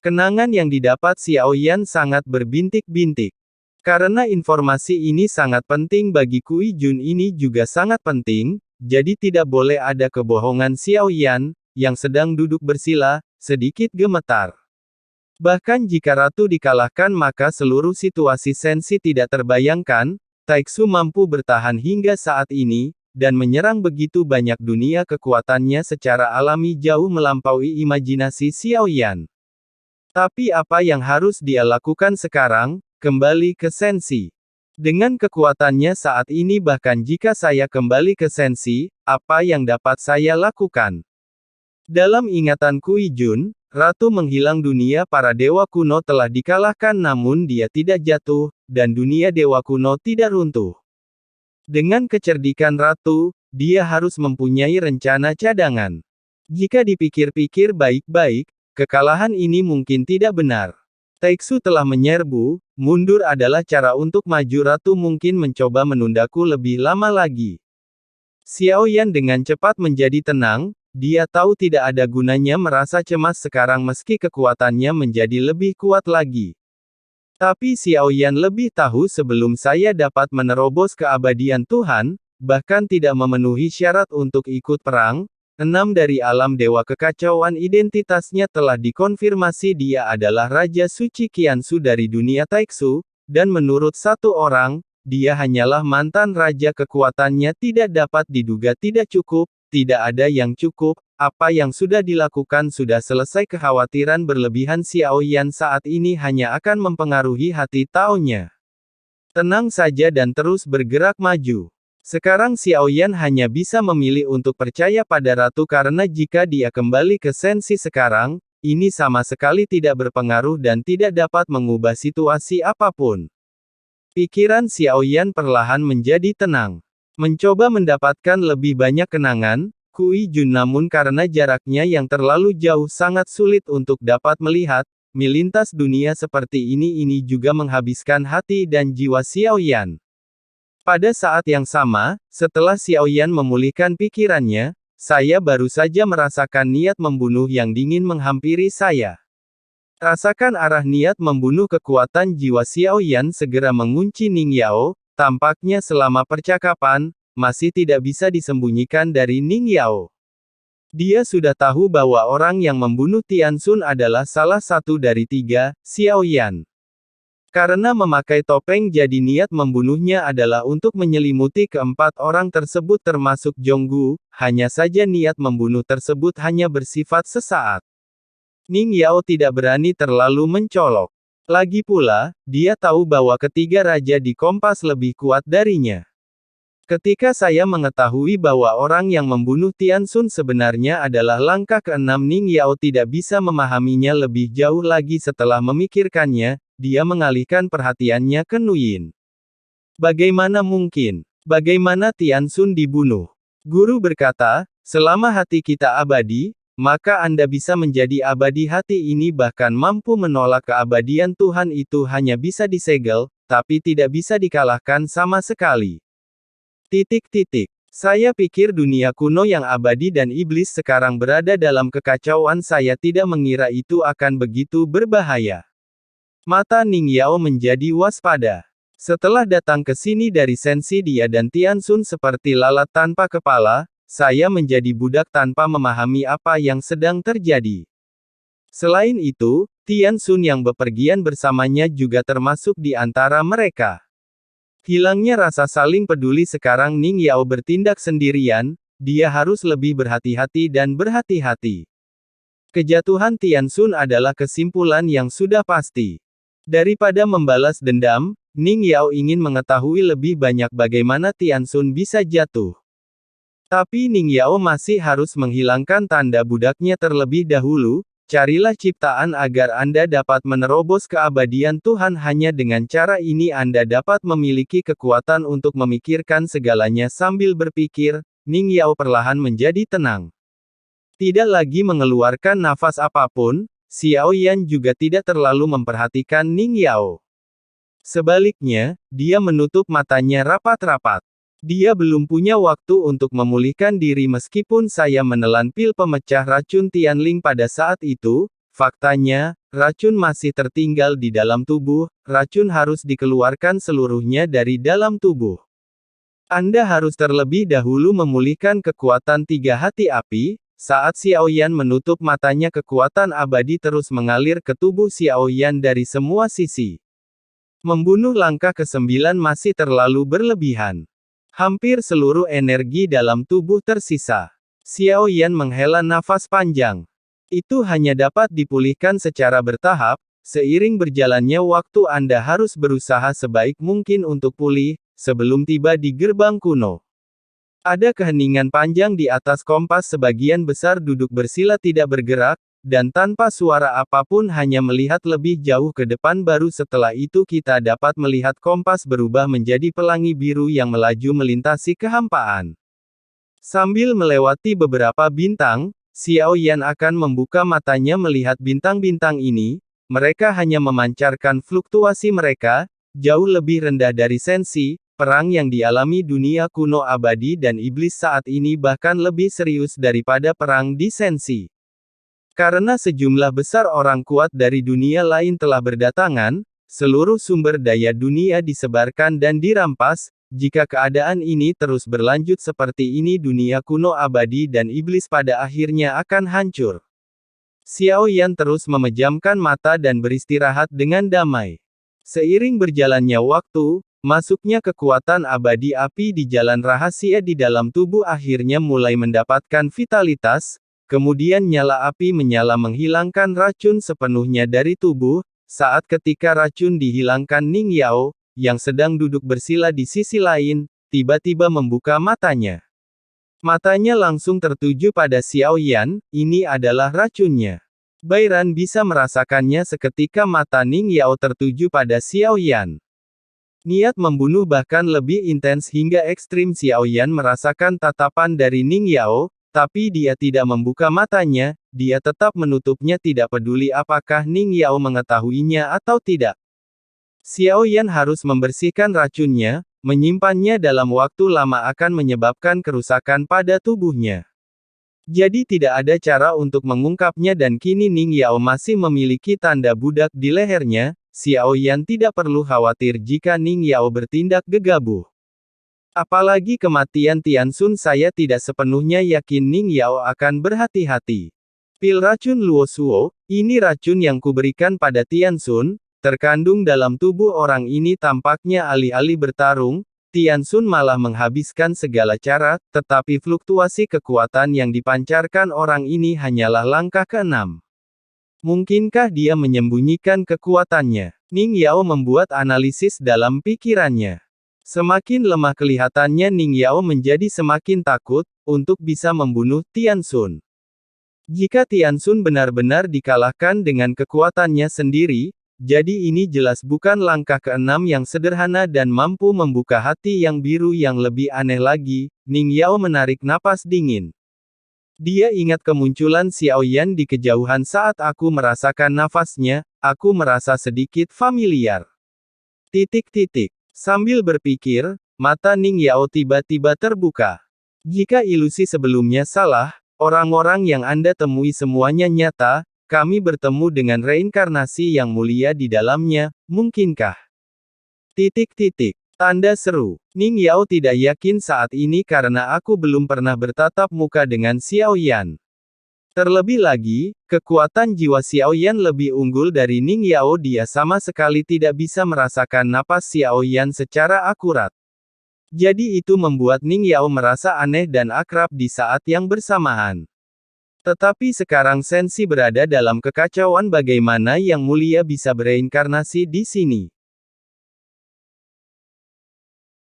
Kenangan yang didapat Xiaoyan sangat berbintik-bintik. Karena informasi ini sangat penting bagi Kui Jun ini juga sangat penting, jadi tidak boleh ada kebohongan. Xiaoyan, yang sedang duduk bersila, sedikit gemetar. Bahkan jika ratu dikalahkan maka seluruh situasi sensi tidak terbayangkan, Taixu mampu bertahan hingga saat ini, dan menyerang begitu banyak dunia kekuatannya secara alami jauh melampaui imajinasi Xiaoyan. Tapi apa yang harus dia lakukan sekarang? Kembali ke sensi. Dengan kekuatannya saat ini bahkan jika saya kembali ke sensi, apa yang dapat saya lakukan? Dalam ingatan Kui Jun, Ratu menghilang dunia para dewa kuno telah dikalahkan namun dia tidak jatuh, dan dunia dewa kuno tidak runtuh. Dengan kecerdikan Ratu, dia harus mempunyai rencana cadangan. Jika dipikir-pikir baik-baik, kekalahan ini mungkin tidak benar. Taixu telah menyerbu, mundur adalah cara untuk maju. Ratu mungkin mencoba menundaku lebih lama lagi. Xiaoyan dengan cepat menjadi tenang, dia tahu tidak ada gunanya merasa cemas sekarang meski kekuatannya menjadi lebih kuat lagi. Tapi Xiaoyan lebih tahu sebelum saya dapat menerobos keabadian Tuhan, bahkan tidak memenuhi syarat untuk ikut perang, 6 dari alam dewa kekacauan identitasnya telah dikonfirmasi. Dia adalah Raja Suci Qiansu dari dunia Taixu, dan menurut satu orang, dia hanyalah mantan raja. Kekuatannya tidak dapat diduga tidak cukup, tidak ada yang cukup, apa yang sudah dilakukan sudah selesai. Kekhawatiran berlebihan Xiaoyan saat ini hanya akan mempengaruhi hati Taonya. Tenang saja dan terus bergerak maju. Sekarang Xiaoyan hanya bisa memilih untuk percaya pada Ratu karena jika dia kembali ke sensi sekarang, ini sama sekali tidak berpengaruh dan tidak dapat mengubah situasi apapun. Pikiran Xiaoyan perlahan menjadi tenang. Mencoba mendapatkan lebih banyak kenangan, Kui Jun namun karena jaraknya yang terlalu jauh sangat sulit untuk dapat melihat, melintas dunia seperti ini juga menghabiskan hati dan jiwa Xiaoyan. Pada saat yang sama, setelah Xiaoyan memulihkan pikirannya, saya baru saja merasakan niat membunuh yang dingin menghampiri saya. Rasakan arah niat membunuh. Kekuatan jiwa Xiaoyan segera mengunci Ning Yao, tampaknya selama percakapan, masih tidak bisa disembunyikan dari Ning Yao. Dia sudah tahu bahwa orang yang membunuh Tianxun adalah salah satu dari 3, Xiaoyan. Karena memakai topeng jadi niat membunuhnya adalah untuk menyelimuti keempat orang tersebut termasuk Zhonggu, hanya saja niat membunuh tersebut hanya bersifat sesaat. Ning Yao tidak berani terlalu mencolok. Lagi pula, dia tahu bahwa ketiga raja di Kompas lebih kuat darinya. Ketika saya mengetahui bahwa orang yang membunuh Tianxun sebenarnya adalah langkah ke-6, Ning Yao tidak bisa memahaminya lebih jauh lagi. Setelah memikirkannya, dia mengalihkan perhatiannya ke Nuyin. Bagaimana mungkin? Bagaimana Tianxun dibunuh? Guru berkata, selama hati kita abadi, maka Anda bisa menjadi abadi. Hati ini bahkan mampu menolak keabadian Tuhan. Itu hanya bisa disegel, tapi tidak bisa dikalahkan sama sekali. Saya pikir dunia kuno yang abadi dan iblis sekarang berada dalam kekacauan. Saya tidak mengira itu akan begitu berbahaya. Mata Ning Yao menjadi waspada. Setelah datang ke sini dari sensi dia dan Tianxun seperti lalat tanpa kepala, saya menjadi budak tanpa memahami apa yang sedang terjadi. Selain itu, Tianxun yang bepergian bersamanya juga termasuk di antara mereka. Hilangnya rasa saling peduli. Sekarang Ning Yao bertindak sendirian, dia harus lebih berhati-hati dan berhati-hati. Kejatuhan Tianxun adalah kesimpulan yang sudah pasti. Daripada membalas dendam, Ning Yao ingin mengetahui lebih banyak bagaimana Tianxun bisa jatuh. Tapi Ning Yao masih harus menghilangkan tanda budaknya terlebih dahulu. Carilah ciptaan agar Anda dapat menerobos keabadian Tuhan. Hanya dengan cara ini Anda dapat memiliki kekuatan untuk memikirkan segalanya. Sambil berpikir, Ning Yao perlahan menjadi tenang. Tidak lagi mengeluarkan nafas apapun, Xiaoyan juga tidak terlalu memperhatikan Ning Yao. Sebaliknya, dia menutup matanya rapat-rapat. Dia belum punya waktu untuk memulihkan diri. Meskipun saya menelan pil pemecah racun Tianling pada saat itu, Faktanya, racun masih tertinggal di dalam tubuh, racun harus dikeluarkan seluruhnya dari dalam tubuh. Anda harus terlebih dahulu memulihkan kekuatan tiga hati api. Saat Xiaoyan menutup matanya, kekuatan abadi terus mengalir ke tubuh Xiaoyan dari semua sisi. Membunuh langkah ke-9 masih terlalu berlebihan. Hampir seluruh energi dalam tubuh tersisa. Xiaoyan menghela nafas panjang. Itu hanya dapat dipulihkan secara bertahap. Seiring berjalannya waktu, Anda harus berusaha sebaik mungkin untuk pulih, sebelum tiba di gerbang kuno. Ada keheningan panjang di atas kompas, sebagian besar duduk bersila tidak bergerak, dan tanpa suara apapun hanya melihat lebih jauh ke depan. Baru setelah itu kita dapat melihat kompas berubah menjadi pelangi biru yang melaju melintasi kehampaan. Sambil melewati beberapa bintang, Xiaoyan akan membuka matanya melihat bintang-bintang ini. Mereka hanya memancarkan fluktuasi mereka, jauh lebih rendah dari sensi perang yang dialami dunia kuno abadi dan iblis saat ini, bahkan lebih serius daripada perang di sensi. Karena sejumlah besar orang kuat dari dunia lain telah berdatangan, seluruh sumber daya dunia disebarkan dan dirampas. Jika keadaan ini terus berlanjut seperti ini, dunia kuno abadi dan iblis pada akhirnya akan hancur. Xiaoyan terus memejamkan mata dan beristirahat dengan damai. Seiring berjalannya waktu, masuknya kekuatan abadi api di jalan rahasia di dalam tubuh akhirnya mulai mendapatkan vitalitas. Kemudian nyala api menyala menghilangkan racun sepenuhnya dari tubuh. Saat ketika racun dihilangkan, Ning Yao, yang sedang duduk bersila di sisi lain, tiba-tiba membuka matanya. Matanya langsung tertuju pada Xiaoyan. Ini adalah racunnya. Bairan bisa merasakannya seketika mata Ning Yao tertuju pada Xiaoyan. Niat membunuh bahkan lebih intens hingga ekstrim. Xiaoyan merasakan tatapan dari Ning Yao, tapi dia tidak membuka matanya. Dia tetap menutupnya, tidak peduli apakah Ning Yao mengetahuinya atau tidak. Xiaoyan harus membersihkan racunnya. Menyimpannya dalam waktu lama akan menyebabkan kerusakan pada tubuhnya. Jadi tidak ada cara untuk mengungkapnya, dan kini Ning Yao masih memiliki tanda budak di lehernya. Xiaoyan tidak perlu khawatir jika Ning Yao bertindak gegabah. Apalagi kematian Tianxun, saya tidak sepenuhnya yakin Ning Yao akan berhati-hati. Pil racun Luosuo, ini racun yang kuberikan pada Tianxun. Terkandung dalam tubuh orang ini. Tampaknya alih-alih bertarung, Tianxun malah menghabiskan segala cara, tetapi fluktuasi kekuatan yang dipancarkan orang ini hanyalah langkah ke-6. Mungkinkah dia menyembunyikan kekuatannya? Ning Yao membuat analisis dalam pikirannya. Semakin lemah kelihatannya, Ning Yao menjadi semakin takut untuk bisa membunuh Tianxun. Jika Tianxun benar-benar dikalahkan dengan kekuatannya sendiri, jadi ini jelas bukan langkah ke-6 yang sederhana dan mampu membuka hati yang biru. Yang lebih aneh lagi, Ning Yao menarik napas dingin. Dia ingat kemunculan Xiaoyan di kejauhan. Saat aku merasakan nafasnya, aku merasa sedikit familiar. Sambil berpikir, mata Ning Yao tiba-tiba terbuka. Jika ilusi sebelumnya salah, orang-orang yang Anda temui semuanya nyata. Kami bertemu dengan reinkarnasi yang mulia di dalamnya, mungkinkah? Tanda seru. Ning Yao tidak yakin saat ini karena aku belum pernah bertatap muka dengan Xiaoyan. Terlebih lagi, kekuatan jiwa Xiaoyan lebih unggul dari Ning Yao. Dia sama sekali tidak bisa merasakan napas Xiaoyan secara akurat. Jadi itu membuat Ning Yao merasa aneh dan akrab di saat yang bersamaan. Tetapi sekarang sensi berada dalam kekacauan. Bagaimana Yang Mulia bisa bereinkarnasi di sini?